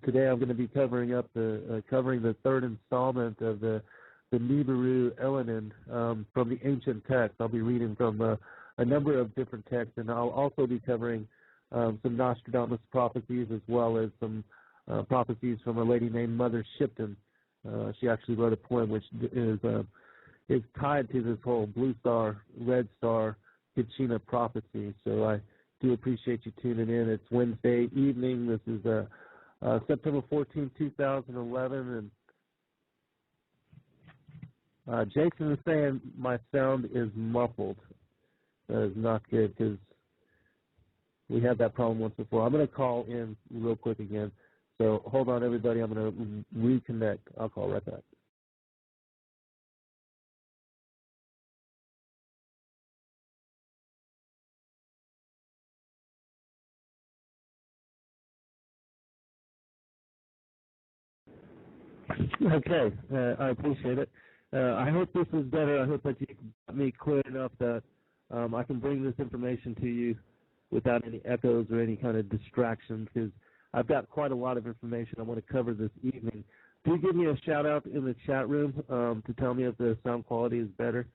Today I'm going to be covering the third installment of the Nibiru Elenin from the ancient text. I'll be reading from a number of different texts, and I'll also be covering some Nostradadamus prophecies as well as some prophecies from a lady named Mother Shipton. She actually wrote a poem which is tied to this whole blue star, red star, Kachina prophecy. So I do appreciate you tuning in. It's Wednesday evening. This is September 14, 2011, and Jason is saying my sound is muffled. That is not good because we had that problem once before. I'm going to call in real quick again. So hold on, everybody. I'm going to reconnect. I'll call right back. Okay, I appreciate it. I hope this is better. I hope that you got me clear enough that I can bring this information to you without any echoes or any kind of distractions, because I've got quite a lot of information I want to cover this evening. Do give me a shout out in the chat room to tell me if the sound quality is better,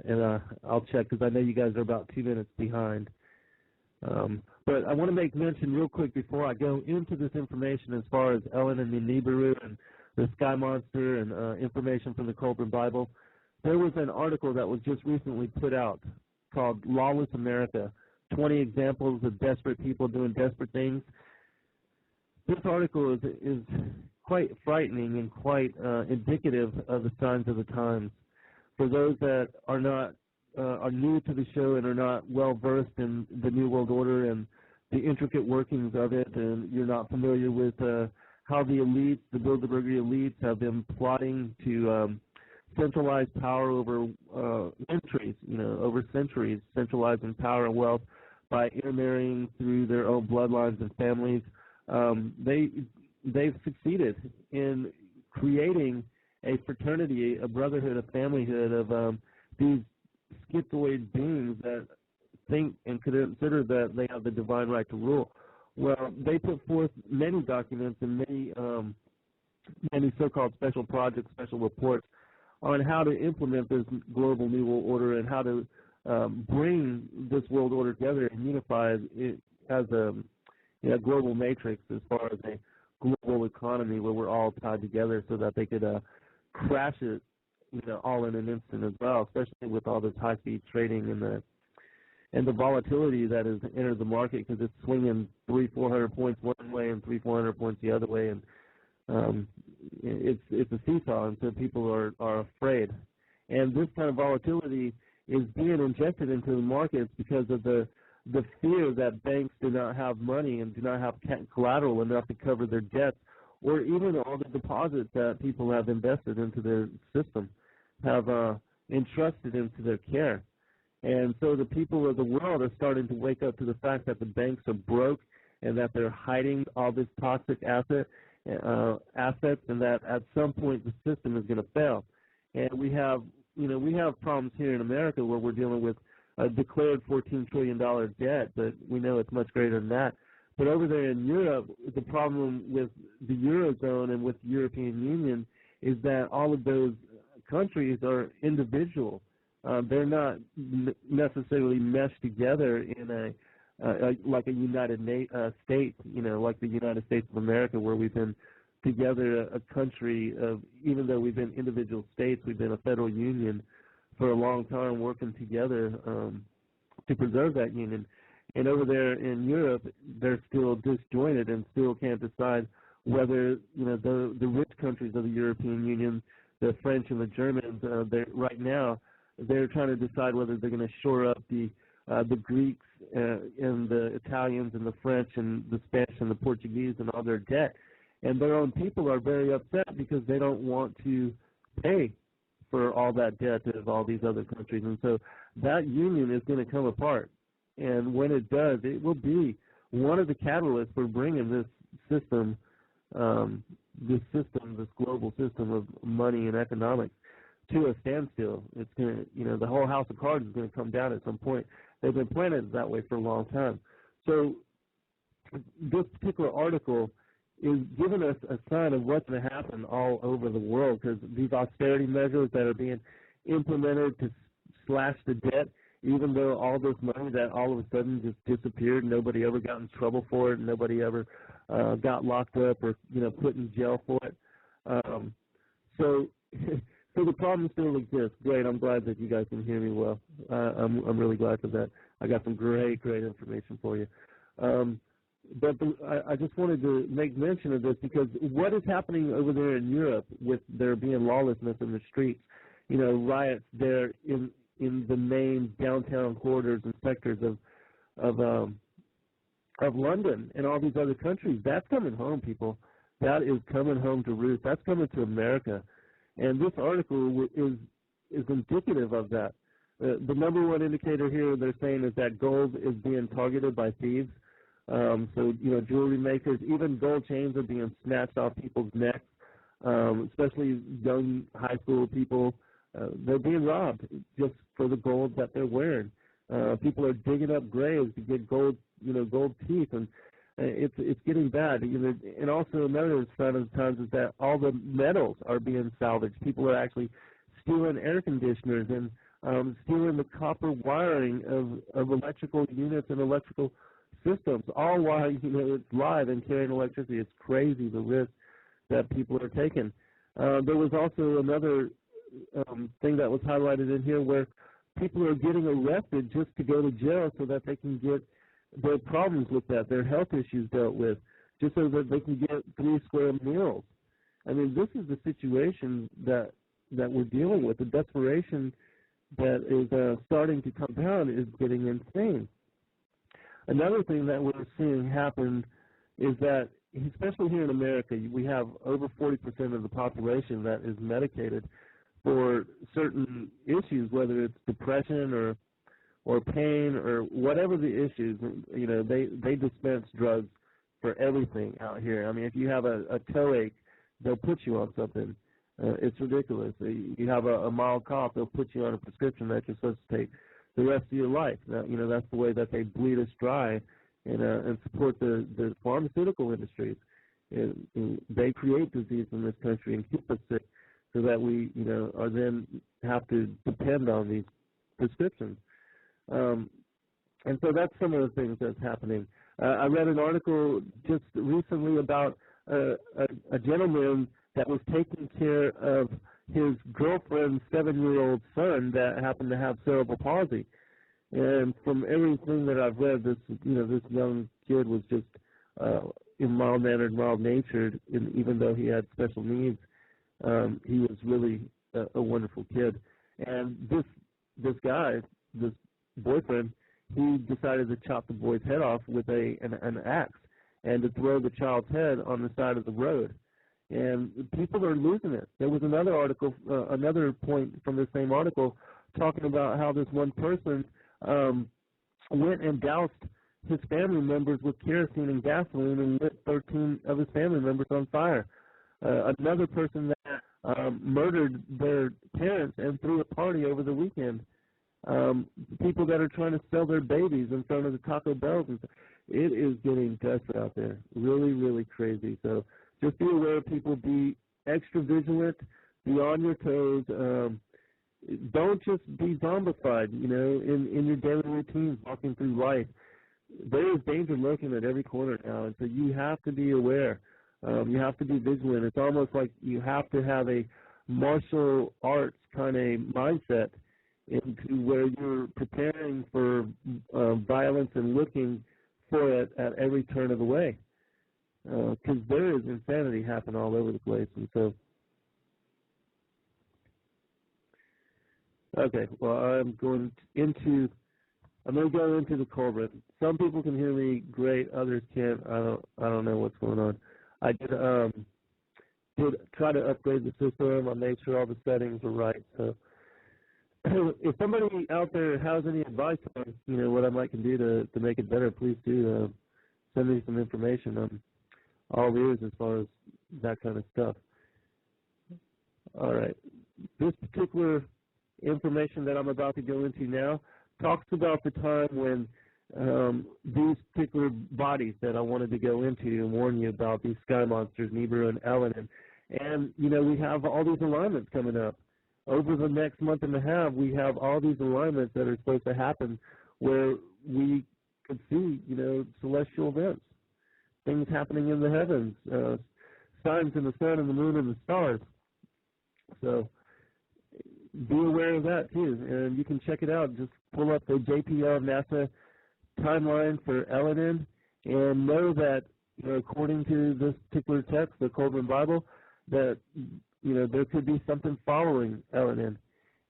and I'll check because I know you guys are about 2 minutes behind. But I want to make mention real quick before I go into this information as far as Elenin and the Niburu and the Sky Monster and information from the Kolbrin Bible. There was an article that was just recently put out called Lawless America, 20 Examples of Desperate People Doing Desperate Things. This article is quite frightening and quite indicative of the signs of the times. For those that are not are new to the show and are not well versed in the New World Order and the intricate workings of it, and you're not familiar with how the elites, the Bilderberger elites, have been plotting to centralize power over centuries, centralizing power and wealth by intermarrying through their own bloodlines and families. They've succeeded in creating a fraternity, a brotherhood, a familyhood of these schizoid beings that think and consider that they have the divine right to rule. Well, they put forth many documents and many so-called special projects, special reports on how to implement this global new world order and how to bring this world order together and unify it as a global matrix as far as a global economy where we're all tied together so that they could crash it all in an instant as well, especially with all this high-speed trading and the volatility that has entered the market, because it's swinging 300-400 points one way and 300-400 points the other way, and it's a seesaw, and so people are afraid. And this kind of volatility is being injected into the markets because of the fear that banks do not have money and do not have collateral enough to cover their debts, or even all the deposits that people have invested into their system, have entrusted into their care. And so the people of the world are starting to wake up to the fact that the banks are broke and that they're hiding all this toxic assets, and that at some point the system is going to fail. And we have problems here in America where we're dealing with a declared $14 trillion debt, but we know it's much greater than that. But over there in Europe, the problem with the Eurozone and with the European Union is that all of those countries are individual. They're not necessarily meshed together in like a United States, like the United States of America, where we've been together a country of, even though we've been individual states, we've been a federal union for a long time working together to preserve that union. And over there in Europe, they're still disjointed and still can't decide whether, the rich countries of the European Union, the French and the Germans, right now, they're trying to decide whether they're going to shore up the Greeks and the Italians and the French and the Spanish and the Portuguese and all their debt. And their own people are very upset because they don't want to pay for all that debt of all these other countries. And so that union is going to come apart. And when it does, it will be one of the catalysts for bringing this system, this global system of money and economics to a standstill. It's going to, the whole house of cards is going to come down at some point. They've been planning it that way for a long time. So this particular article is giving us a sign of what's going to happen all over the world, because these austerity measures that are being implemented to slash the debt, even though all this money that all of a sudden just disappeared, nobody ever got in trouble for it, nobody ever got locked up or put in jail for it. So the problem still exists. Great, I'm glad that you guys can hear me well. I'm really glad for that. I got some great information for you. But I just wanted to make mention of this, because what is happening over there in Europe with there being lawlessness in the streets, riots there in the main downtown corridors and sectors of London and all these other countries, that's coming home, people. That is coming home to roost. That's coming to America. And this article is indicative of that. The number one indicator here they're saying is that gold is being targeted by thieves. So, jewelry makers, even gold chains are being snatched off people's necks, especially young high school people. They're being robbed just for the gold that they're wearing. People are digging up graves to get gold, gold teeth, and it's getting bad. And also another sign of the times is that all the metals are being salvaged. People are actually stealing air conditioners and stealing the copper wiring of electrical units and electrical systems, all while it's live and carrying electricity. It's crazy, the risk that people are taking. There was also another thing that was highlighted in here where people are getting arrested just to go to jail so that they can get their problems with that, their health issues dealt with, just so that they can get 3 square meals. I mean, this is the situation that we're dealing with. The desperation that is starting to compound is getting insane. Another thing that we're seeing happen is that, especially here in America, we have over 40% of the population that is medicated for certain issues, whether it's depression or pain or whatever the issues. They dispense drugs for everything out here. I mean, if you have a toe ache, they'll put you on something. It's ridiculous. You have a mild cough, they'll put you on a prescription that you're supposed to take the rest of your life. That's the way that they bleed us dry and support the pharmaceutical industries. They create disease in this country and keep us sick so that we, are then have to depend on these prescriptions. And so that's some of the things that's happening. I read an article just recently about a gentleman that was taking care of his girlfriend's 7-year-old son that happened to have cerebral palsy. And from everything that I've read, this young kid was just mild-mannered, mild-natured, and even though he had special needs, he was really a wonderful kid. And this guy, this boyfriend, he decided to chop the boy's head off with an axe and to throw the child's head on the side of the road. And people are losing it. There was another article, another point from the same article, talking about how this one person went and doused his family members with kerosene and gasoline and lit 13 of his family members on fire. Another person that murdered their parents and threw a party over the weekend. People that are trying to sell their babies in front of the Taco Bells. And stuff. It is getting desperate out there. Really, really crazy. So just be aware, people. Be extra vigilant. Be on your toes. Don't just be zombified, in your daily routines, walking through life. There is danger lurking at every corner now, and so you have to be aware. You have to be vigilant. It's almost like you have to have a martial arts kind of mindset into where you're preparing for violence and looking for it at every turn of the way. Because there is insanity happening all over the place. And so, okay, well, I'm going to go into the Kolbrin. Some people can hear me great, others can't. I don't know what's going on. I did try to upgrade the system. I made sure all the settings were right. So if somebody out there has any advice on, what I might can do to make it better, please do send me some information. I'm all ears as far as that kind of stuff. All right. This particular information that I'm about to go into now talks about the time when these particular bodies that I wanted to go into and warn you about, these sky monsters, Nibiru and Elenin. And, we have all these alignments coming up. Over the next month and a half, we have all these alignments that are supposed to happen where we could see, celestial events, things happening in the heavens, signs in the sun and the moon and the stars. So be aware of that, too. And you can check it out. Just pull up the JPL NASA timeline for Elenin and know that, according to this particular text, the Kolbrin Bible, that, there could be something following Elenin.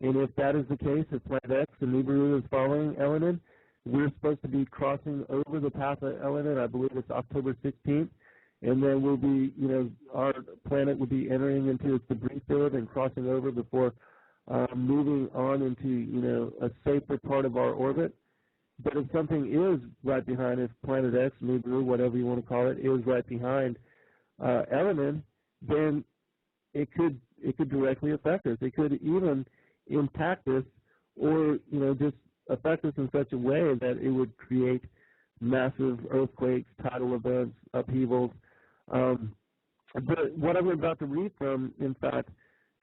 And if that is the case, if Planet X and Niburu is following Elenin, we're supposed to be crossing over the path of Elenin. I believe it's October 16th. And then we'll be, our planet will be entering into its debris field and crossing over before moving on into, a safer part of our orbit. But if something is right behind, if Planet X, Niburu, whatever you want to call it, is right behind Elenin, then it could directly affect us. It could even impact us, or just affect us in such a way that it would create massive earthquakes, tidal events, upheavals. But what I'm about to read from, in fact,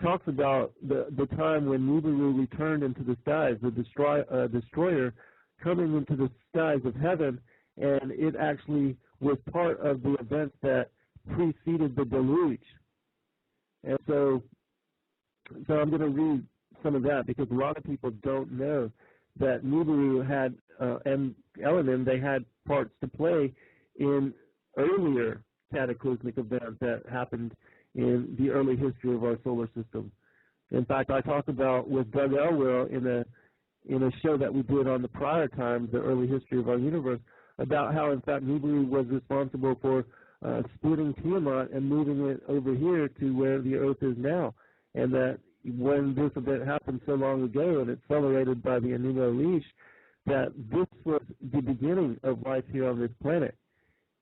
talks about the time when Nibiru returned into the skies, the destroyer coming into the skies of heaven, and it actually was part of the events that preceded the deluge. And so I'm going to read some of that, because a lot of people don't know that Nibiru had, and Elenin, they had parts to play in earlier cataclysmic events that happened in the early history of our solar system. In fact, I talked about with Doug Elwell in a show that we did on the prior times, the early history of our universe, about how, in fact, Nibiru was responsible for splitting Tiamat and moving it over here to where the Earth is now. And that when this event happened so long ago and accelerated by the Enuma Elish, that this was the beginning of life here on this planet,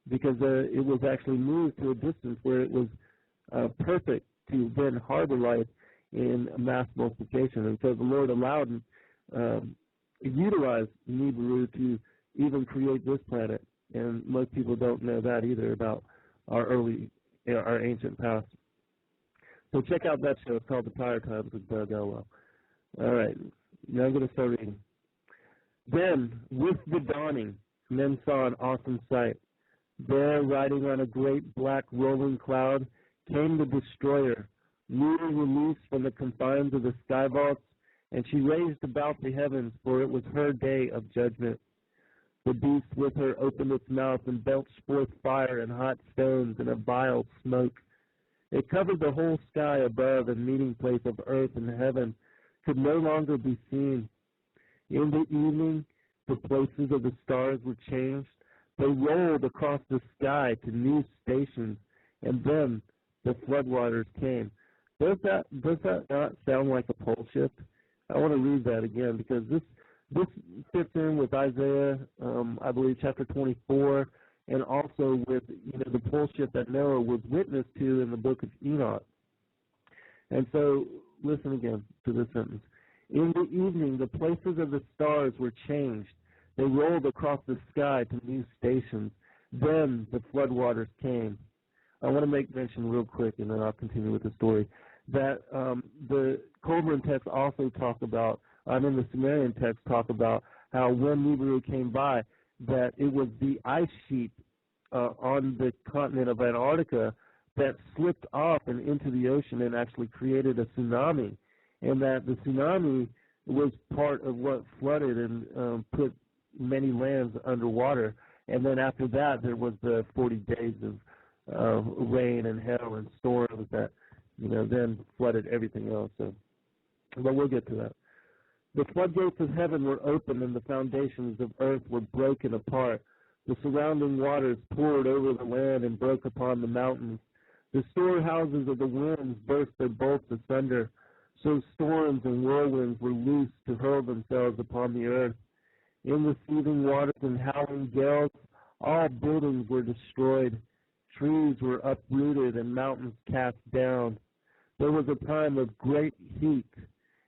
because it was actually moved to a distance where it was perfect to then harbor life in mass multiplication. And so the Lord allowed and utilized Nibiru to even create this planet. And most people don't know that either about our ancient past. So check out that show. It's called The Prior Times with Doug Elwell. All right, now I'm going to start reading. Then, with the dawning, men saw an awesome sight. There, riding on a great black rolling cloud, came the destroyer, newly released from the confines of the sky vaults, and she raged about the heavens, for it was her day of judgment. The beast with her opened its mouth and belched forth fire and hot stones and a vile smoke. It covered the whole sky above, and meeting place of earth and heaven could no longer be seen. In the evening, the places of the stars were changed. They rolled across the sky to new stations, and then the floodwaters came. Does that not sound like a pole shift? I want to read that again, because this fits in with Isaiah, I believe, chapter 24, and also with the pole shift that Noah was witness to in the book of Enoch. And so, listen again to this sentence. In the evening, the places of the stars were changed. They rolled across the sky to new stations. Then the floodwaters came. I want to make mention real quick, and then I'll continue with the story, that the Kolbrin text also talk about, the Sumerian text talk about how when Nibiru came by, that it was the ice sheet on the continent of Antarctica that slipped off and into the ocean and actually created a tsunami, and that the tsunami was part of what flooded and put many lands underwater. And then after that, there was the 40 days of rain and hail and storms that, then flooded everything else. So, but we'll get to that. The floodgates of heaven were opened, and the foundations of earth were broken apart. The surrounding waters poured over the land and broke upon the mountains. The storehouses of the winds burst their bolts asunder. So storms and whirlwinds were loosed to hurl themselves upon the earth. In the seething waters and howling gales, all buildings were destroyed. Trees were uprooted and mountains cast down. There was a time of great heat,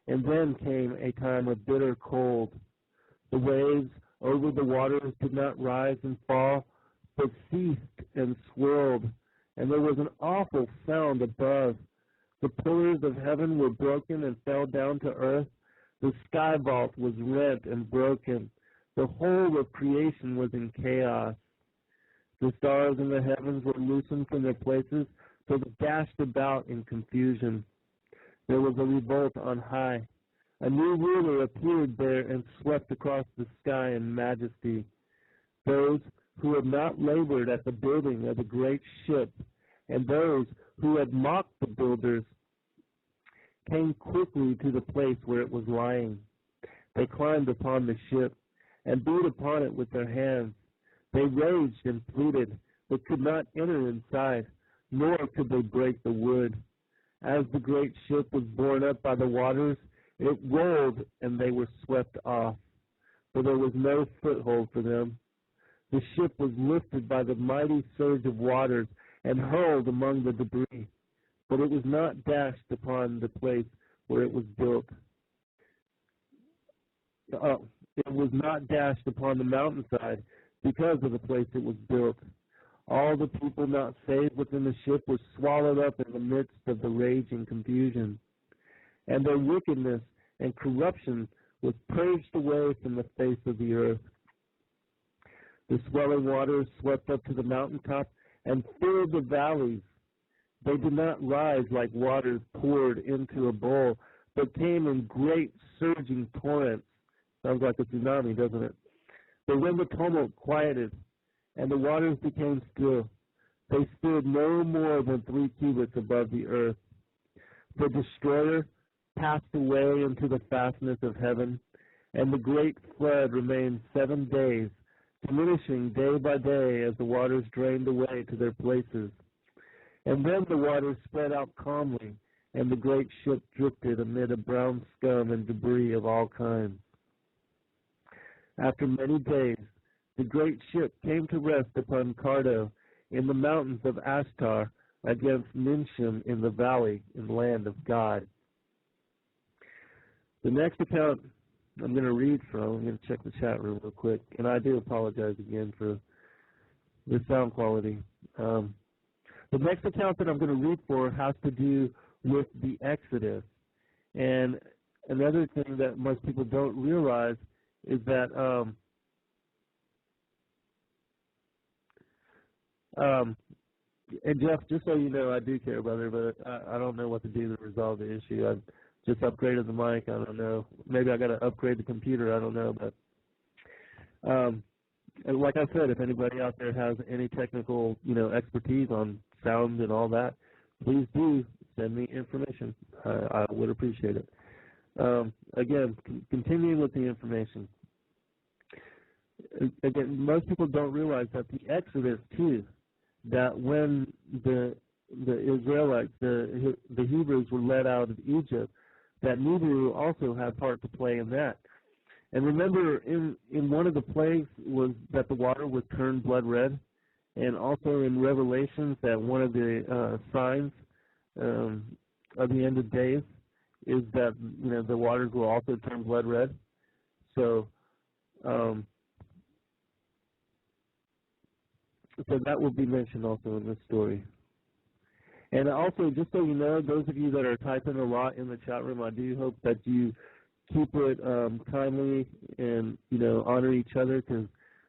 and then came a time of bitter cold. The waves Over the waters did not rise and fall, but ceased and swirled, and there was an awful sound above. The pillars of heaven were broken and fell down to earth. The sky vault was rent and broken. The whole of creation was in chaos. The stars in the heavens were loosened from their places, so they dashed about in confusion. There was a revolt on high. A new ruler appeared there and swept across the sky in majesty. Those who had not labored at the building of the great ship, and those who had mocked the builders, came quickly to the place where it was lying. They climbed upon the ship and beat upon it with their hands. They raged and pleaded, but could not enter inside, nor could they break the wood. As the great ship was borne up by the waters, it rolled and they were swept off, for there was no foothold for them. The ship was lifted by the mighty surge of waters and hurled among the debris, but it was not dashed upon the place where it was built. It was not dashed upon the mountainside because of the place it was built. All the people not saved within the ship were swallowed up in the midst of the raging confusion, and their wickedness and corruption was purged away from the face of the earth. The swelling waters swept up to the mountaintop and filled the valleys. They did not rise like waters poured into a bowl, but came in great surging torrents. Sounds like a tsunami, doesn't it? But when the tumult quieted and the waters became still, they stood no more than 3 cubits above the earth. The destroyer passed away into the fastness of heaven, and the great flood remained 7 days, diminishing day by day as the waters drained away to their places. And then the waters spread out calmly, and the great ship drifted amid a brown scum and debris of all kinds. After many days, the great ship came to rest upon Cardo in the mountains of Ashtar against Minshim in the valley in the land of God. The next account I'm going to read from, I'm going to check the chat room real quick, and I do apologize again for the sound quality. The next account that I'm going to read for has to do with the Exodus. And another thing that most people don't realize is that and Jeff, just so you know, I do care, brother, but I don't know what to do to resolve the issue. I've just upgraded the mic. I don't know. Maybe I got to upgrade the computer. I don't know, but and like I said, if anybody out there has any technical, expertise on sound and all that, please do send me information. I would appreciate it. Again, continuing with the information. Again, most people don't realize that the Exodus too, that when the Israelites, the Hebrews were led out of Egypt, that Niburu also had part to play in that. And remember, in one of the plagues was that the water was turned blood red, and also in Revelations that one of the signs of the end of days is that the waters will also turn blood red. So so that will be mentioned also in this story. And also, just so you know, those of you that are typing a lot in the chat room, I do hope that you keep it kindly and, honor each other, because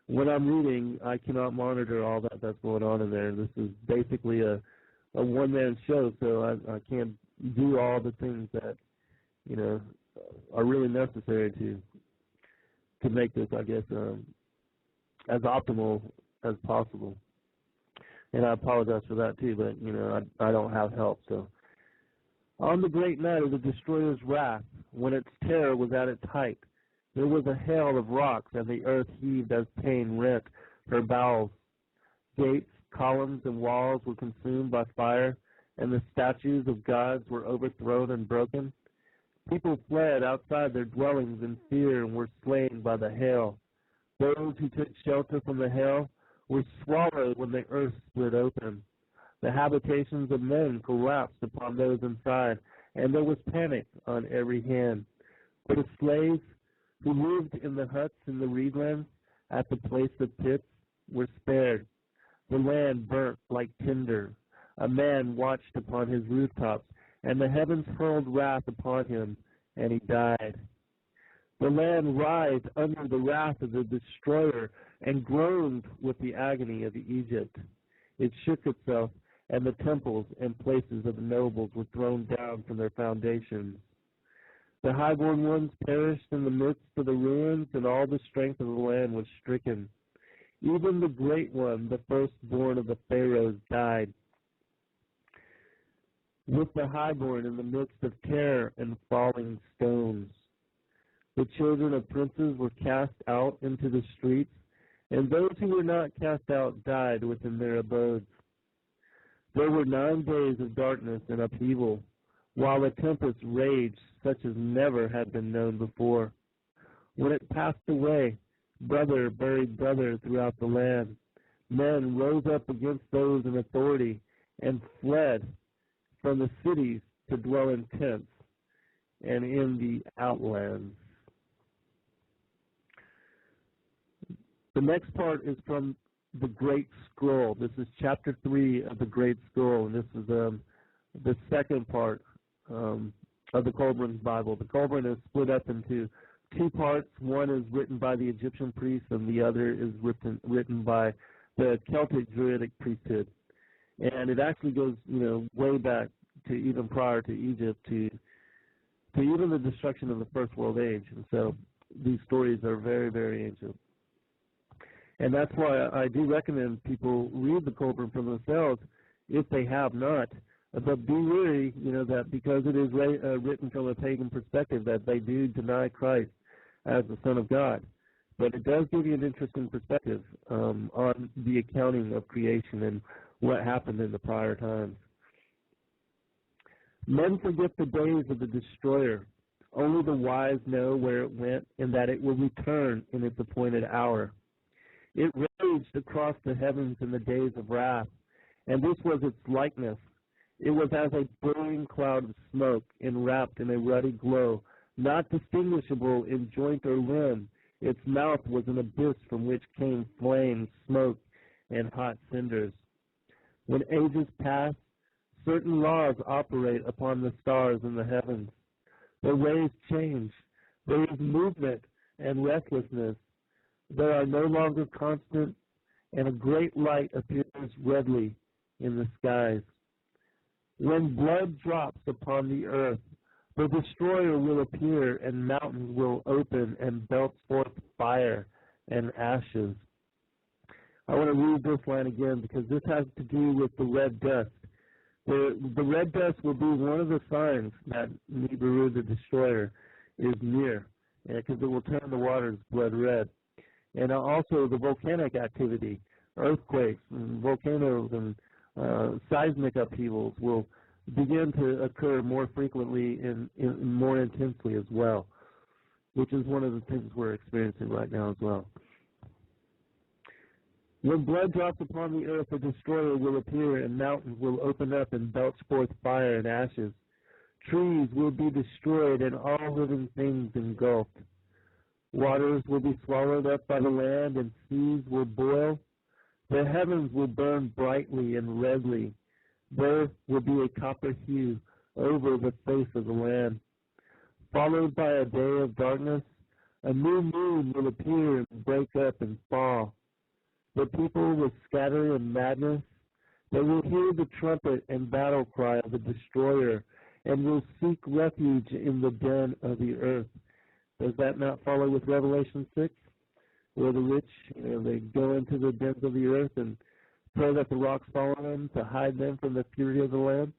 when I'm reading, I cannot monitor all that's going on in there. This is basically a one-man show, so I can't do all the things that, are really necessary to make this, I guess, as optimal as possible. And I apologize for that too, but, I don't have help. So, on the great night of the destroyer's wrath, when its terror was at its height, there was a hail of rocks, and the earth heaved as pain rent her bowels. Gates, columns, and walls were consumed by fire, and the statues of gods were overthrown and broken. People fled outside their dwellings in fear and were slain by the hail. Those who took shelter from the hail were swallowed when the earth split open. The habitations of men collapsed upon those inside, and there was panic on every hand. For the slaves who lived in the huts in the reedlands, at the place of pits were spared. The land burnt like tinder. A man watched upon his rooftops, and the heavens hurled wrath upon him, and he died. The land writhed under the wrath of the destroyer and groaned with the agony of Egypt. It shook itself, and the temples and places of the nobles were thrown down from their foundations. The highborn ones perished in the midst of the ruins, and all the strength of the land was stricken. Even the great one, the firstborn of the pharaohs, died. With the highborn in the midst of terror and falling stones. The children of princes were cast out into the streets, and those who were not cast out died within their abodes. There were 9 days of darkness and upheaval, while a tempest raged such as never had been known before. When it passed away, brother buried brother throughout the land. Men rose up against those in authority and fled from the cities to dwell in tents and in the outlands. The next part is from the Great Scroll. This is chapter 3 of the Great Scroll, and this is the second part of the Kolbrin Bible. The Kolbrin is split up into 2 parts. One is written by the Egyptian priests, and the other is written by the Celtic Druidic priesthood. And it actually goes, way back to even prior to Egypt, to even the destruction of the First World Age. And so these stories are very, very ancient. And that's why I do recommend people read the Kolbrin for themselves if they have not. But be wary, that because it is written from a pagan perspective, that they do deny Christ as the Son of God. But it does give you an interesting perspective on the accounting of creation and what happened in the prior times. Men forget the days of the destroyer. Only the wise know where it went and that it will return in its appointed hour. It raged across the heavens in the days of wrath, and this was its likeness. It was as a burning cloud of smoke enwrapped in a ruddy glow, not distinguishable in joint or limb. Its mouth was an abyss from which came flame, smoke, and hot cinders. When ages pass, certain laws operate upon the stars in the heavens. Their ways change. There is movement and restlessness. There are no longer constant, and a great light appears redly in the skies. When blood drops upon the earth, the destroyer will appear, and mountains will open and belch forth fire and ashes. I want to read this line again because this has to do with the red dust. The red dust will be one of the signs that Niburu, the destroyer, is near, because it will turn the waters blood red. And also the volcanic activity, earthquakes, and volcanoes, and seismic upheavals will begin to occur more frequently and more intensely as well, which is one of the things we're experiencing right now as well. When blood drops upon the earth, the destroyer will appear, and mountains will open up and belch forth fire and ashes. Trees will be destroyed, and all living things engulfed. Waters will be swallowed up by the land, and seas will boil. The heavens will burn brightly and redly. There will be a copper hue over the face of the land. Followed by a day of darkness, a new moon will appear and break up and fall. The people will scatter in madness. They will hear the trumpet and battle cry of the destroyer, and will seek refuge in the den of the earth. Does that not follow with Revelation 6, where the rich, they go into the dens of the earth and pray that the rocks fall on them to hide them from the fury of the Lamb?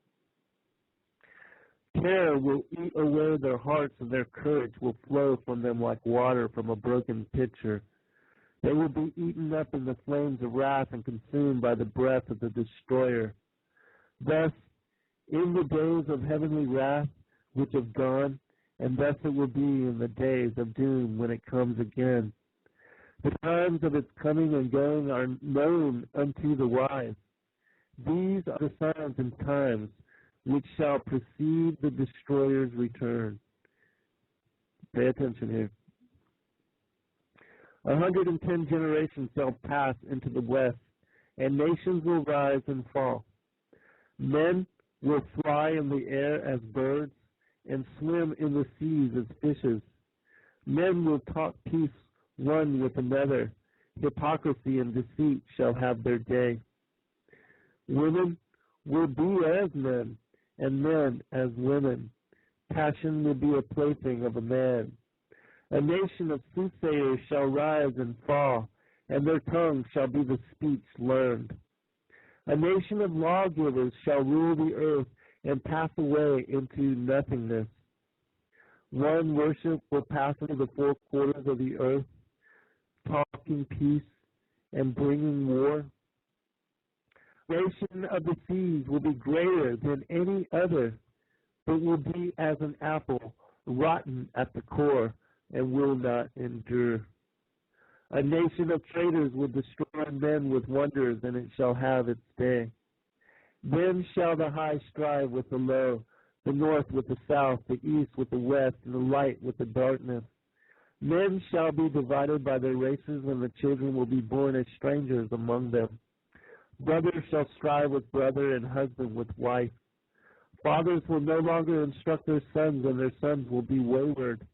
Terror will eat away their hearts, and their courage will flow from them like water from a broken pitcher. They will be eaten up in the flames of wrath and consumed by the breath of the destroyer. Thus, in the days of heavenly wrath which have gone, and thus it will be in the days of doom when it comes again. The times of its coming and going are known unto the wise. These are the signs and times which shall precede the destroyer's return. Pay attention here. 110 generations shall pass into the west, and nations will rise and fall. Men will fly in the air as birds, and swim in the seas as fishes. Men will talk peace one with another. Hypocrisy and deceit shall have their day. Women will be as men, and men as women. Passion will be a plaything of a man. A nation of soothsayers shall rise and fall, and their tongue shall be the speech learned. A nation of lawgivers shall rule the earth and pass away into nothingness. One worship will pass into the four quarters of the earth, talking peace and bringing war. The nation of the seas will be greater than any other, but will be as an apple, rotten at the core, and will not endure. A nation of traders will destroy men with wonders, and it shall have its day. Then shall the high strive with the low, the north with the south, the east with the west, and the light with the darkness. Men shall be divided by their races, and the children will be born as strangers among them. Brother shall strive with brother, and husband with wife. Fathers will no longer instruct their sons, and their sons will be wayward.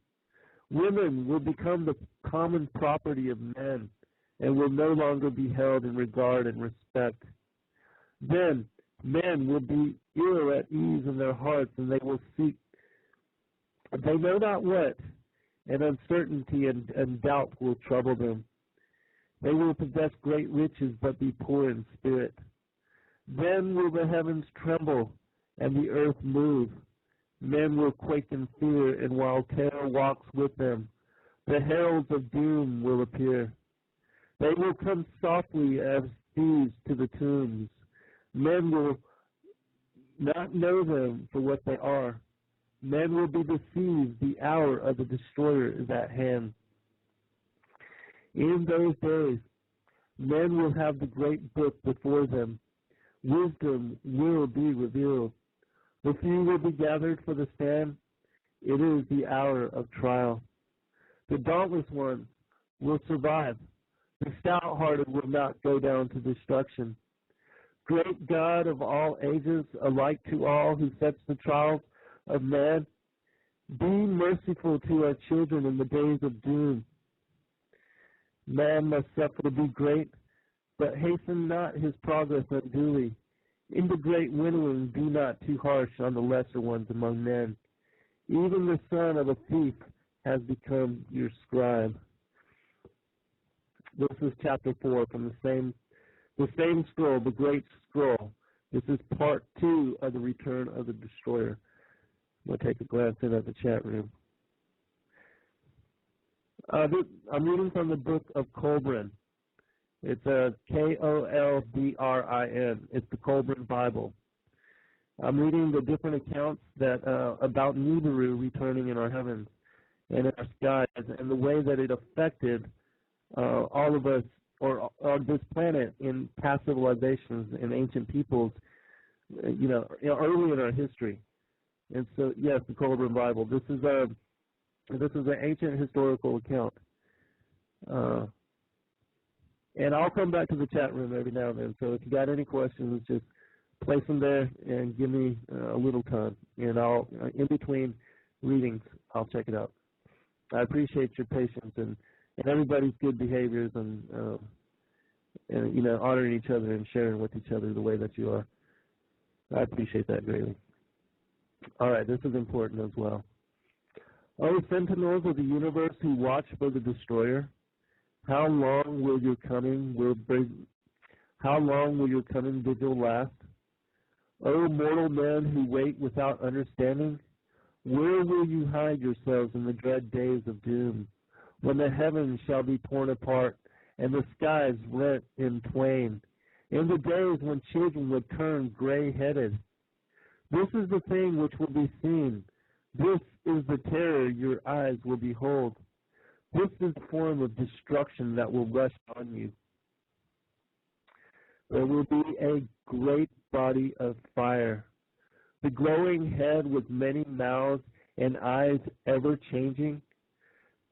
Women will become the common property of men, and will no longer be held in regard and respect. Then men will be ill at ease in their hearts, and they will seek they know not what, and uncertainty and doubt will trouble them. They will possess great riches, but be poor in spirit. Then will the heavens tremble, and the earth move. Men will quake in fear, and while terror walks with them, the heralds of doom will appear. They will come softly as thieves to the tombs. Men will not know them for what they are. Men will be deceived. The hour of the destroyer is at hand. In those days, men will have the great book before them. Wisdom will be revealed. The few will be gathered for the stand. It is the hour of trial. The dauntless ones will survive. The stout-hearted will not go down to destruction. Great God of all ages, alike to all who sets the trials of man, be merciful to our children in the days of doom. Man must suffer to be great, but hasten not his progress unduly. In the great winnowing, be not too harsh on the lesser ones among men. Even the son of a thief has become your scribe. This is chapter 4 from the same scroll, the great scroll. This is part 2 of the return of the destroyer. I'm going to take a glance in at the chat room. I'm reading from the book of Kolbrin. It's a Kolbrin. It's the Kolbrin Bible. I'm reading the different accounts that about Niburu returning in our heavens and in our skies, and the way that it affected all of us, or this planet, in past civilizations and ancient peoples, early in our history. And so, yes, the Kolbrin Bible. This is an ancient historical account. And I'll come back to the chat room every now and then. So if you got any questions, just place them there and give me a little time. And I'll, in between readings, I'll check it out. I appreciate your patience and everybody's good behaviors and honoring each other and sharing with each other the way that you are. I appreciate that greatly. All right, this is important as well. O sentinels of the universe who watch for the destroyer, how long will your coming vigil last? O mortal men who wait without understanding, where will you hide yourselves in the dread days of doom, when the heavens shall be torn apart and the skies rent in twain, in the days when children would turn gray-headed? This is the thing which will be seen. This is the terror your eyes will behold. This is the form of destruction that will rush on you. There will be a great body of fire, the glowing head with many mouths and eyes ever changing.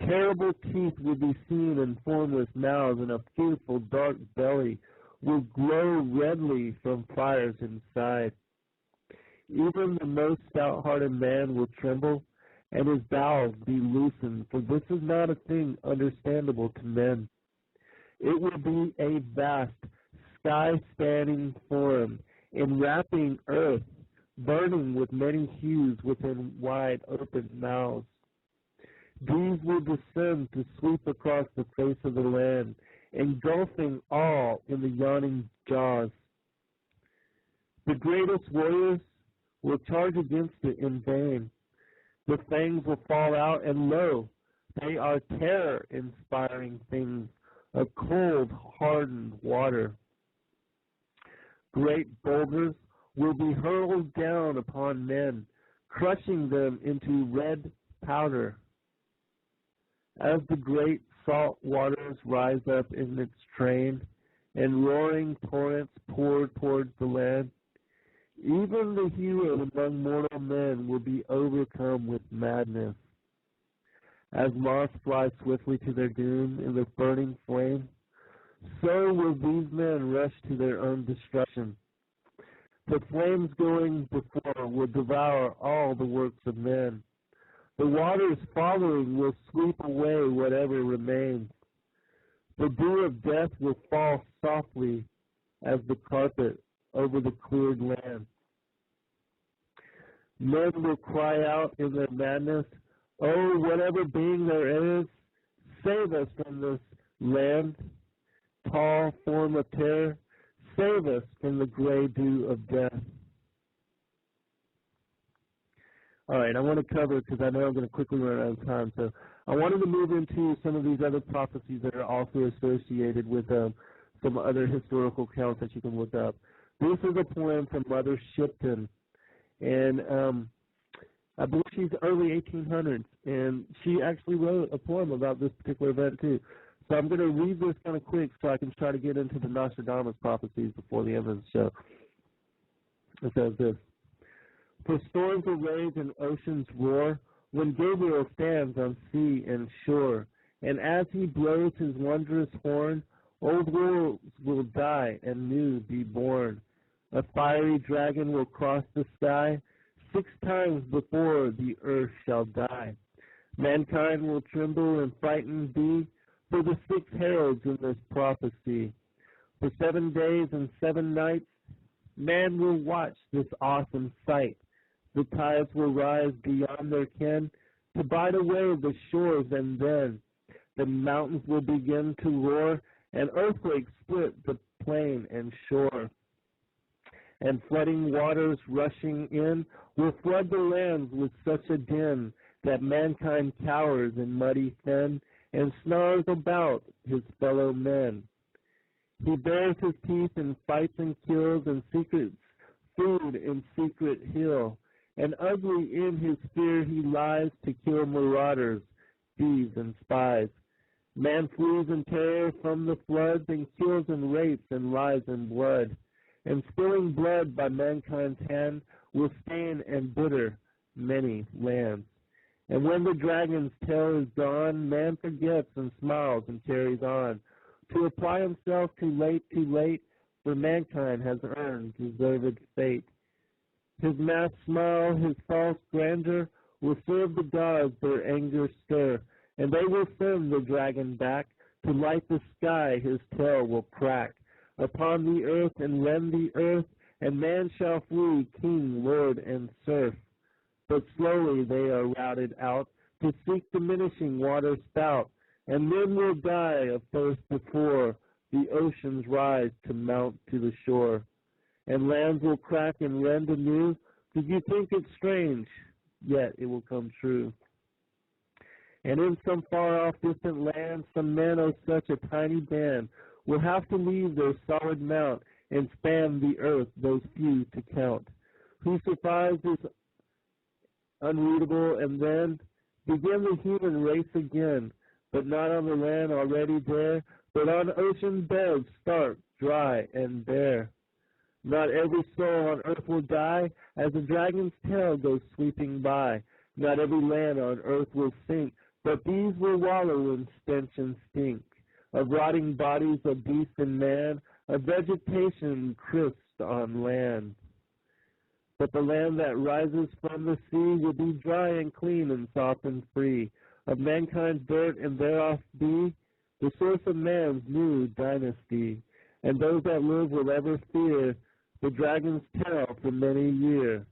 Terrible teeth will be seen in formless mouths, and a fearful dark belly will glow redly from fires inside. Even the most stout-hearted man will tremble, and his bowels be loosened, for this is not a thing understandable to men. It will be a vast, sky-spanning form, enwrapping earth, burning with many hues within wide open mouths. These will descend to sweep across the face of the land, engulfing all in the yawning jaws. The greatest warriors will charge against it in vain. The fangs will fall out, and lo, they are terror-inspiring things, a cold, hardened water. Great boulders will be hurled down upon men, crushing them into red powder. As the great salt waters rise up in its train, and roaring torrents pour towards the land, even the hero among mortal men will be overcome with madness. As moths fly swiftly to their doom in the burning flame, so will these men rush to their own destruction. The flames going before will devour all the works of men. The waters following will sweep away whatever remains. The dew of death will fall softly as the carpet over the cleared land. Men will cry out in their madness, "Oh, whatever being there is, save us from this land. Tall form of terror, save us from the gray dew of death." All right, I want to cover, because I know I'm going to quickly run out of time, so I wanted to move into some of these other prophecies that are also associated with some other historical accounts that you can look up. This is a poem from Mother Shipton, and I believe she's early 1800s, and she actually wrote a poem about this particular event too. So I'm going to read this kind of quick so I can try to get into the Nostradadamus prophecies before the end of the show. It says this: "For storms will rage and oceans roar, when Gabriel stands on sea and shore. And as he blows his wondrous horn, old worlds will die and new be born. A fiery dragon will cross the sky, 6 times before the earth shall die. Mankind will tremble and frightened be, for the 6 heralds in this prophecy. For 7 days and 7 nights, man will watch this awesome sight. The tides will rise beyond their ken to bite away the shores, and then the mountains will begin to roar, and earthquakes split the plain and shore. And flooding waters rushing in will flood the lands with such a din that mankind cowers in muddy fen and snarls about his fellow men. He bares his teeth and fights and kills, and secrets food in secret hill. And ugly in his fear he lies to kill marauders, thieves, and spies. Man flees in terror from the floods, and kills and rapes and lies in blood. And spilling blood by mankind's hand will stain and bitter many lands. And when the dragon's tail is gone, man forgets and smiles and carries on, to apply himself too late, for mankind has earned deserved fate. His masked smile, his false grandeur, will serve the gods their anger stir, and they will send the dragon back, to light the sky his tail will crack upon the earth and rend the earth, and man shall flee king, lord, and serf. But slowly they are routed out, to seek diminishing water spout, and men will die of thirst before the oceans rise to mount to the shore. And lands will crack and rend anew, because you think it strange, yet it will come true. And in some far-off distant land, some men of such a tiny band will have to leave their solid mount and span the earth, those few to count. Who survives is unreadable, and then begin the human race again, but not on the land already there, but on ocean beds stark, dry, and bare. Not every soul on earth will die as the dragon's tail goes sweeping by. Not every land on earth will sink, But these will wallow in stench and stink, of rotting bodies of beast and man, of vegetation crisped on land. But the land that rises from the sea will be dry and clean and soft and free, of mankind's dirt, and thereof be the source of man's new dynasty. And those that live will ever fear the dragon's tail for many a year.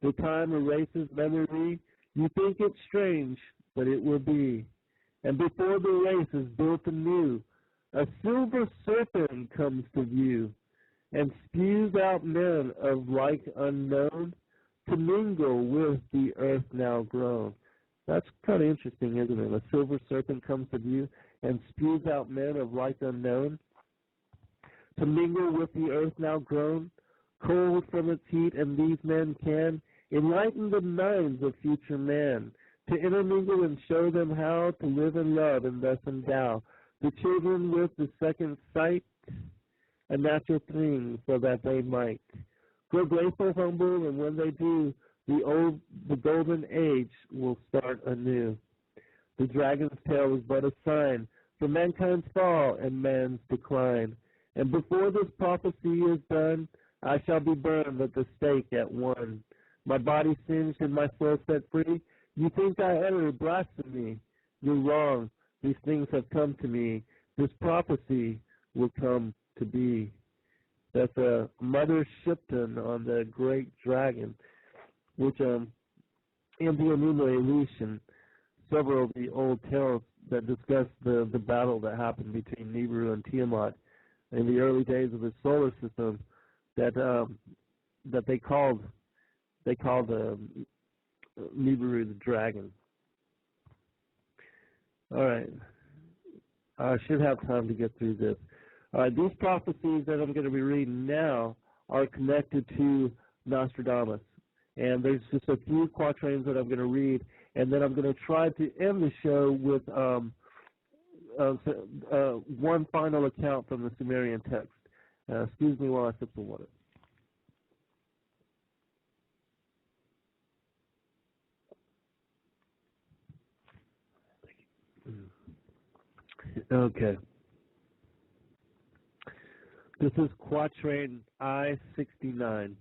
The time erases memory, you think it strange, but it will be. And before the race is built anew, a silver serpent comes to view, and spews out men of like unknown to mingle with the earth now grown. That's kind of interesting, isn't it? A silver serpent comes to view and spews out men of like unknown to mingle with the earth now grown, cold from its heat, and these men can enlighten the minds of future man, to intermingle and show them how to live and love and thus endow the children with the second sight, a natural thing, so that they might grow grateful, humble, and when they do, the golden age will start anew. The dragon's tail is but a sign for mankind's fall and man's decline. And before this prophecy is done, I shall be burned at the stake at one. My body singed and my soul set free. You think I uttered blasphemy? You're wrong. These things have come to me. This prophecy will come to be. That's a Mother Shipton on the great dragon, which in the enumeration, several of the old tales that discuss the battle that happened between Nibiru and Tiamat in the early days of the solar system, that they called Nibiru the dragon. All right, I should have time to get through this. All right, these prophecies that I'm going to be reading now are connected to Nostradamus, and there's just a few quatrains that I'm going to read, and then I'm going to try to end the show with one final account from the Sumerian text. Excuse me while I sip some water. Okay. This is quatrain I-69.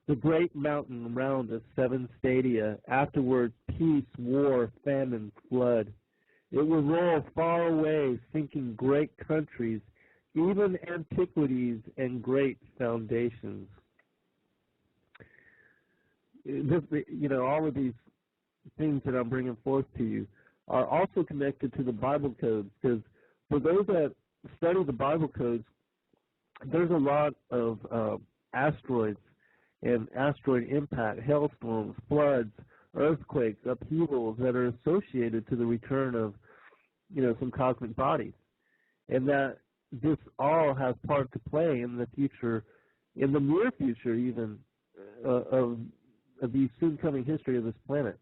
The great mountain round us 7 stadia, afterwards peace, war, famine, flood. It will roll far away, sinking great countries, even antiquities and great foundations. All of these things that I'm bringing forth to you are also connected to the Bible codes, because for those that study the Bible codes, there's a lot of asteroids and asteroid impact, hailstorms, floods, earthquakes, upheavals that are associated to the return of, some cosmic bodies, and that this all has part to play in the future, in the near future even, of the soon-coming history of this planet.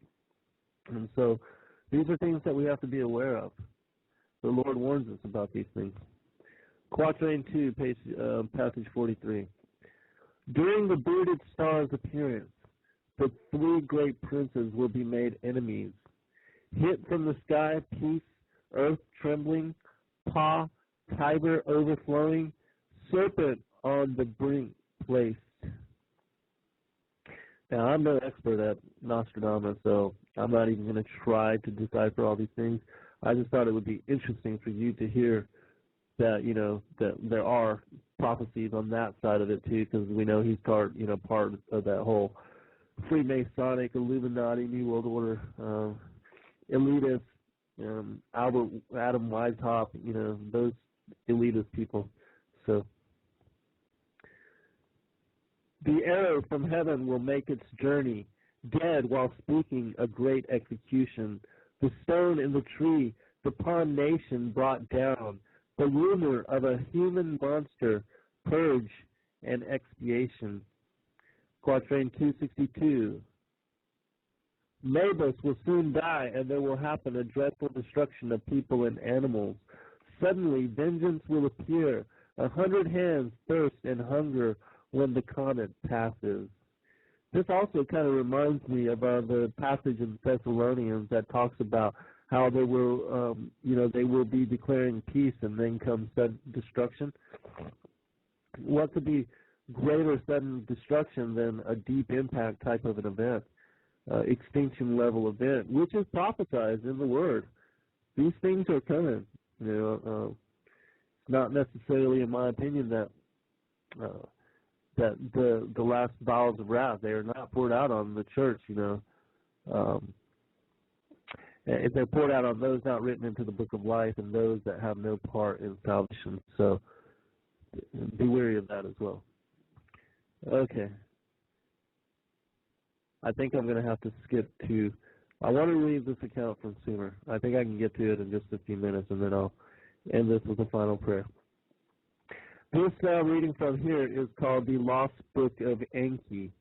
And so these are things that we have to be aware of. The Lord warns us about these things. Quatrain 2, passage 43. During the bearded star's appearance, the 3 great princes will be made enemies. Hit from the sky, peace, earth trembling, paw, Tiber overflowing, serpent on the brink placed. Now, I'm no expert at Nostradamus, so I'm not even going to try to decipher all these things. I just thought it would be interesting for you to hear that, that there are prophecies on that side of it too, because we know he's part of that whole Freemasonic, Illuminati, New World Order, elitist, Adam Weishaupt, those elitist people. So the arrow from heaven will make its journey, dead while speaking a great execution. The stone in the tree, the pawn nation brought down, the rumor of a human monster, purge and expiation. Quatrain 262. Mabus will soon die, and there will happen a dreadful destruction of people and animals. Suddenly vengeance will appear, 100 hands thirst and hunger when the comet passes. This also kind of reminds me of the passage in Thessalonians that talks about how they will, they will be declaring peace and then comes sudden destruction. What could be greater sudden destruction than a deep impact type of an event, extinction level event, which is prophesied in the Word? These things are coming. It's not necessarily, in my opinion, that the last bowels of wrath, they are not poured out on the church. If they're poured out on those not written into the book of life and those that have no part in salvation. So be wary of that as well. Okay. I think I'm going to have to skip to, I want to read this account from Sumer. I think I can get to it in just a few minutes, and then I'll end this with a final prayer. This reading from here is called the Lost Book of Enki,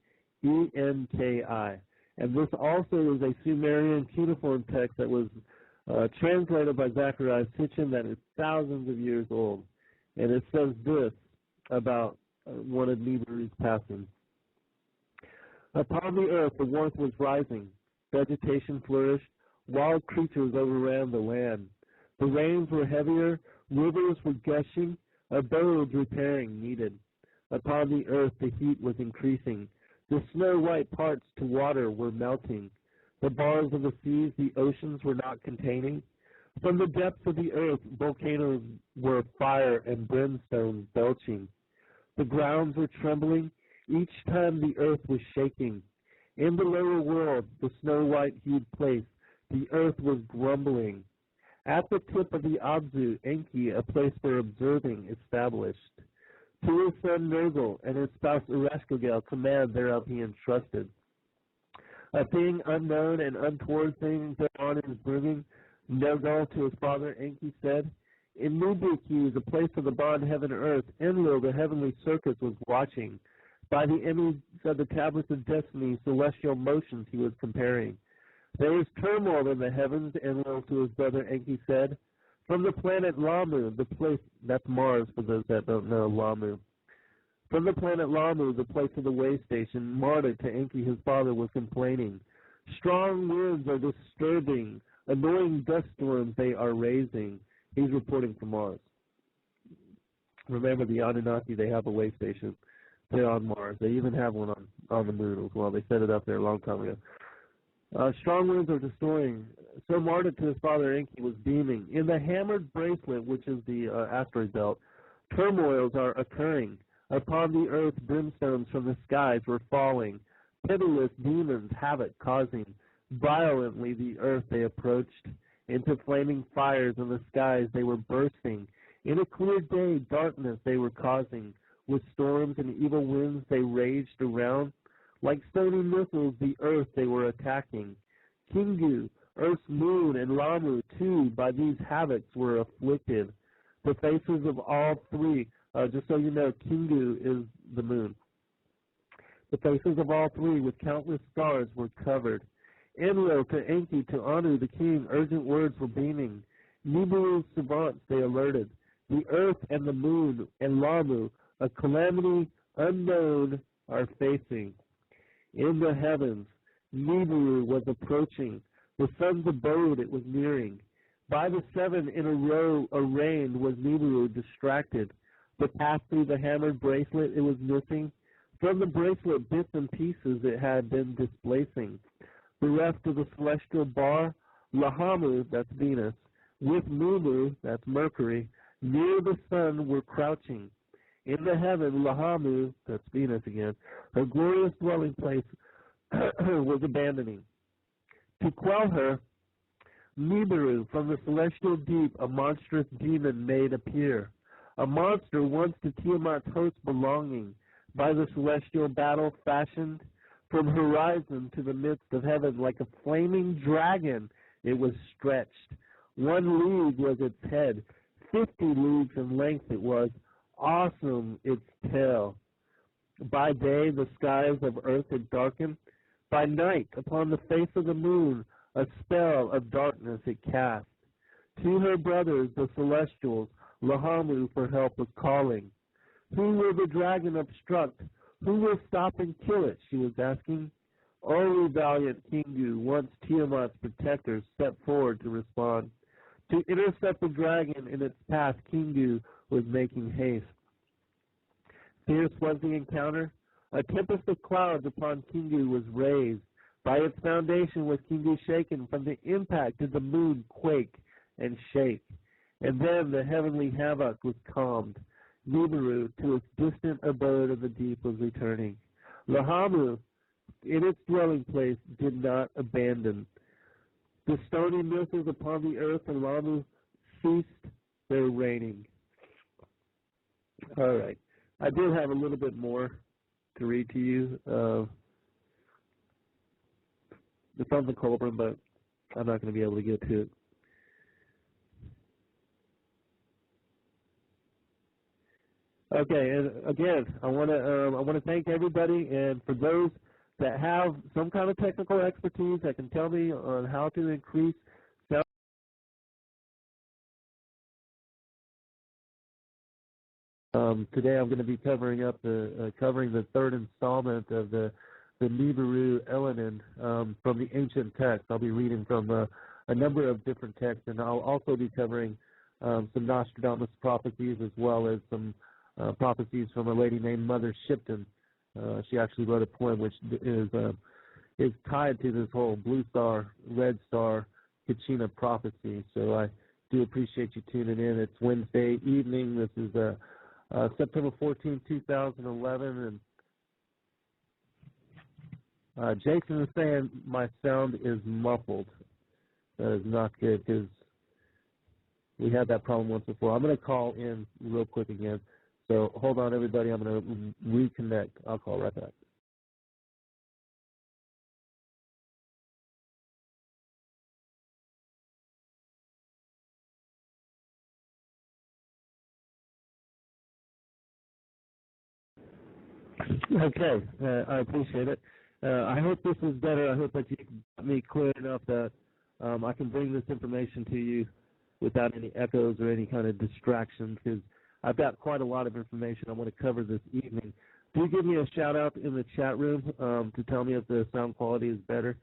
E-N-K-I. And this also is a Sumerian cuneiform text that was translated by Zechariah Sitchin that is thousands of years old. And it says this about one of Nibiru's passing. Upon the earth the warmth was rising, vegetation flourished, wild creatures overran the land. The rains were heavier, rivers were gushing, abodes repairing needed. Upon the earth the heat was increasing. The snow-white parts to water were melting. The bars of the seas the oceans were not containing. From the depths of the earth volcanoes were fire and brimstone belching. The grounds were trembling each time the earth was shaking. In the lower world, the snow-white hued place, the earth was grumbling. At the tip of the Abzu, Enki, a place for observing, established. To his son Nergal and his spouse Ereshkigal command thereof he entrusted. A thing unknown and untoward thing thereon is bringing. Nergal to his father Enki said, in Niburu, the place of the bond heaven and earth, Enlil, the heavenly circus, was watching. By the image of the tablets of destiny, celestial motions he was comparing. There is turmoil in the heavens, Enlil to his brother Enki said. From the planet Lamu, the place, that's Mars for those that don't know, Lamu. From the planet Lamu, the place of the way station, Marduk to Enki, his father, was complaining. Strong winds are disturbing, annoying dust storms they are raising. He's reporting from Mars. Remember, the Anunnaki, they have a way station. They're on Mars. They even have one on the moon as well. They set it up there a long time ago. Strong winds are destroying. So Marduk to his father Enki was beaming. In the hammered bracelet, which is the asteroid belt, turmoils are occurring. Upon the earth, brimstones from the skies were falling. Pitiless demons havoc causing. Violently the earth they approached. Into flaming fires in the skies they were bursting. In a clear day, darkness they were causing. With storms and evil winds they raged around. Like stony missiles, the earth they were attacking. Kingu, Earth's moon, and Lamu, too, by these havocs were afflicted. The faces of all three, just so you know, Kingu is the moon. The faces of all three with countless stars were covered. Enlil to Enki to Anu the king, urgent words were beaming. Nibiru's savants they alerted. The earth and the moon and Lamu, a calamity unknown, are facing. In the heavens, Niburu was approaching. The sun's abode it was nearing. By the seven in a row arraigned was Niburu distracted. The path through the hammered bracelet it was missing. From the bracelet bits and pieces it had been displacing. The rest of the celestial bar, Lahamu, that's Venus, with Niburu, that's Mercury, near the sun were crouching. In the heaven, Lahamu, that's Venus again, her glorious dwelling place was abandoning. To quell her, Niburu, from the celestial deep, a monstrous demon made appear. A monster once to Tiamat's host belonging, by the celestial battle fashioned, from horizon to the midst of heaven, like a flaming dragon it was stretched. 1 league was its head, 50 leagues in length it was, awesome its tail. By day the skies of earth had darkened, by night upon the face of the moon a spell of darkness it cast. To her brothers the celestials Lahamu for help was calling. Who will the dragon obstruct? Who will stop and kill it, she was asking. Only valiant Kingu, once Tiamat's protector, stepped forward to respond. To intercept the dragon in its path, Kingu was making haste. Fierce was the encounter. A tempest of clouds upon Kingu was raised. By its foundation was Kingu shaken. From the impact did the moon quake and shake. And then the heavenly havoc was calmed. Niburu, to its distant abode of the deep, was returning. Lahamu, in its dwelling place, did not abandon. The stony missiles upon the earth and Lamu ceased their reigning. All right. I did have a little bit more to read to you. It's on the Kolbrin, but I'm not going to be able to get to it. Okay, and again, I want to thank everybody, and for those that have some kind of technical expertise that can tell me on how to increase sound. Today I'm going to be covering the third installment of the Niburu Elenin from the ancient text. I'll be reading from a number of different texts, and I'll also be covering some Nostradadamus prophecies as well as some prophecies from a lady named Mother Shipton. She actually wrote a poem which is tied to this whole blue star, red star, Kachina prophecy. So I do appreciate you tuning in. It's Wednesday evening. This is September 14, 2011, and Jason is saying my sound is muffled. That is not good because we had that problem once before. I'm going to call in real quick again. So hold on, everybody. I'm going to reconnect. I'll call right back. Okay, I appreciate it. I hope this is better. I hope that you got me clear enough that I can bring this information to you without any echoes or any kind of distractions, because I've got quite a lot of information I want to cover this evening. Do give me a shout out in the chat room to tell me if the sound quality is better,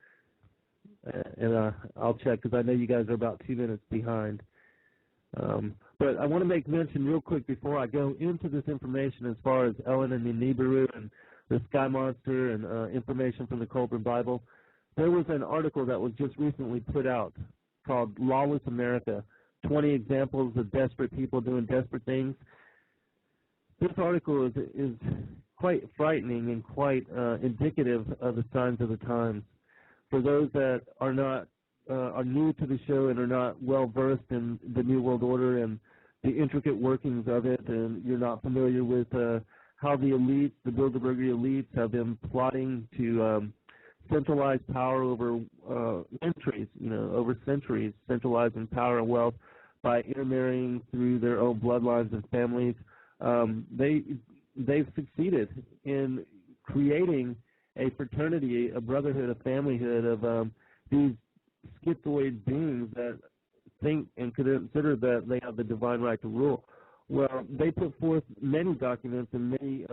and I'll check because I know you guys are about 2 minutes behind. But I want to make mention real quick before I go into this information as far as Elenin and Niburu and the Sky Monster and information from the Kolbrin Bible. There was an article that was just recently put out called Lawless America, 20 Examples of Desperate People Doing Desperate Things. This article is quite frightening and quite indicative of the signs of the times. For those that are not are new to the show and are not well versed in the New World Order and the intricate workings of it, and you're not familiar with how the elites, the Bilderberger elites, have been plotting to centralize power over centuries, centralizing power and wealth by intermarrying through their own bloodlines and families. They've succeeded in creating a fraternity, a brotherhood, a familyhood of these schizoid beings that think and consider that they have the divine right to rule. Well, they put forth many documents and many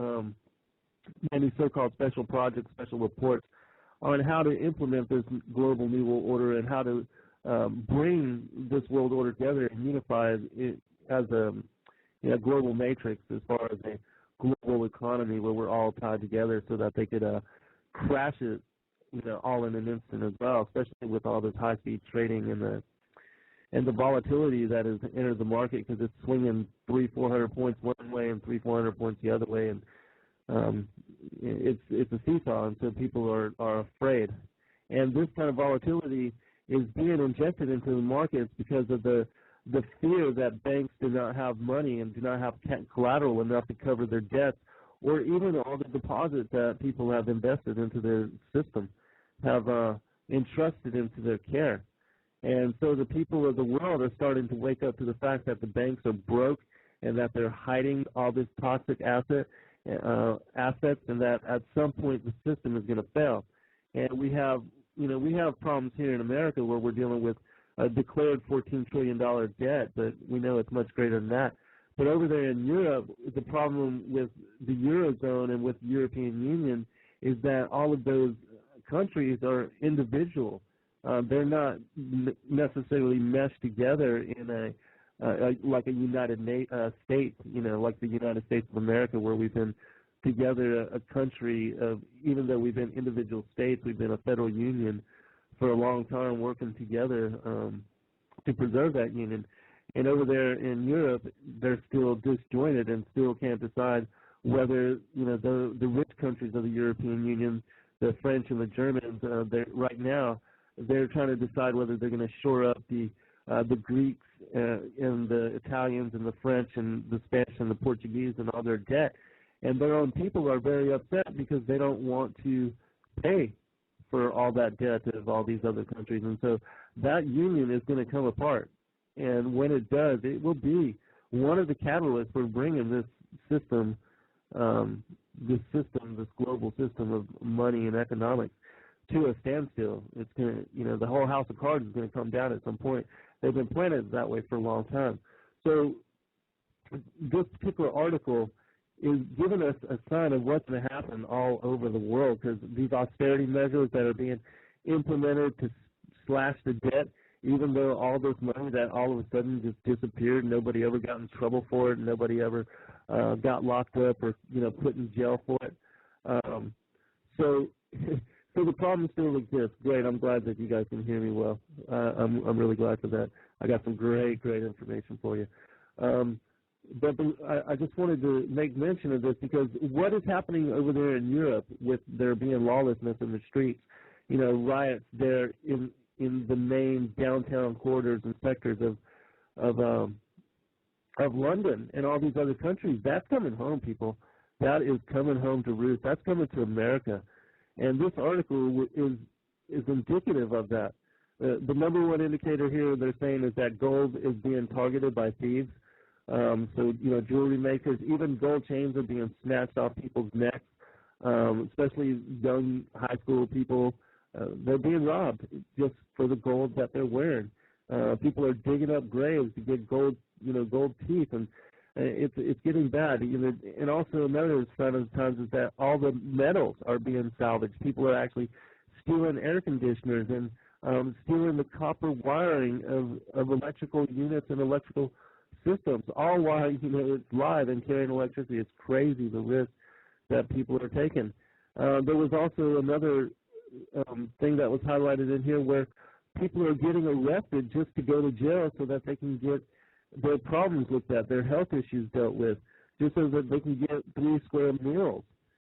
so-called special projects, special reports on how to implement this global New World Order and how to bring this world order together and unify it as a global matrix as far as a global economy where we're all tied together so that they could crash it all in an instant as well, especially with all this high-speed trading and the volatility that has entered the market because it's swinging 300-400 points one way and 300-400 points the other way, and it's a seesaw, and so people are afraid. And this kind of volatility is being injected into the markets because of the fear that banks do not have money and do not have collateral enough to cover their debts, or even all the deposits that people have invested into their system, have entrusted into their care. And so the people of the world are starting to wake up to the fact that the banks are broke and that they're hiding all this toxic assets, and that at some point the system is going to fail. And we have problems here in America where we're dealing with a declared $14 trillion debt, but we know it's much greater than that. But over there in Europe, the problem with the Eurozone and with the European Union is that all of those countries are individual. They're not necessarily meshed together in like a United States, like the United States of America, where we've been together a country of, even though we've been individual states, we've been a federal union for a long time working together to preserve that union. And over there in Europe, they're still disjointed and still can't decide whether, the rich countries of the European Union, the French and the Germans, right now, they're trying to decide whether they're going to shore up the Greeks and the Italians and the French and the Spanish and the Portuguese and all their debt. And their own people are very upset because they don't want to pay for all that debt of all these other countries. And so that union is going to come apart. And when it does, it will be one of the catalysts for bringing this system, this global system of money and economics to a standstill. It's going to, the whole house of cards is going to come down at some point. They've been planning that way for a long time. So this particular article is giving us a sign of what's going to happen all over the world, because these austerity measures that are being implemented to slash the debt, even though all this money that all of a sudden just disappeared, nobody ever got in trouble for it, nobody ever got locked up or put in jail for it. So the problem still exists. Great, I'm glad that you guys can hear me well. I'm really glad for that. I got some great information for you. But I just wanted to make mention of this because what is happening over there in Europe with there being lawlessness in the streets, riots there in the main downtown corridors and sectors of London and all these other countries, that's coming home, people. That is coming home to roost. That's coming to America. And this article is indicative of that. The number one indicator here they're saying is that gold is being targeted by thieves. So, jewelry makers, even gold chains are being snatched off people's necks, especially young high school people. They're being robbed just for the gold that they're wearing. People are digging up graves to get gold, gold teeth, and it's getting bad. And also another sign of the times is that all the metals are being salvaged. People are actually stealing air conditioners and stealing the copper wiring of electrical units and electrical systems, all while it's live and carrying electricity. It's crazy the risk that people are taking. There was also another thing that was highlighted in here where people are getting arrested just to go to jail so that they can get their problems looked at, their health issues dealt with, just so that they can get 3 square meals.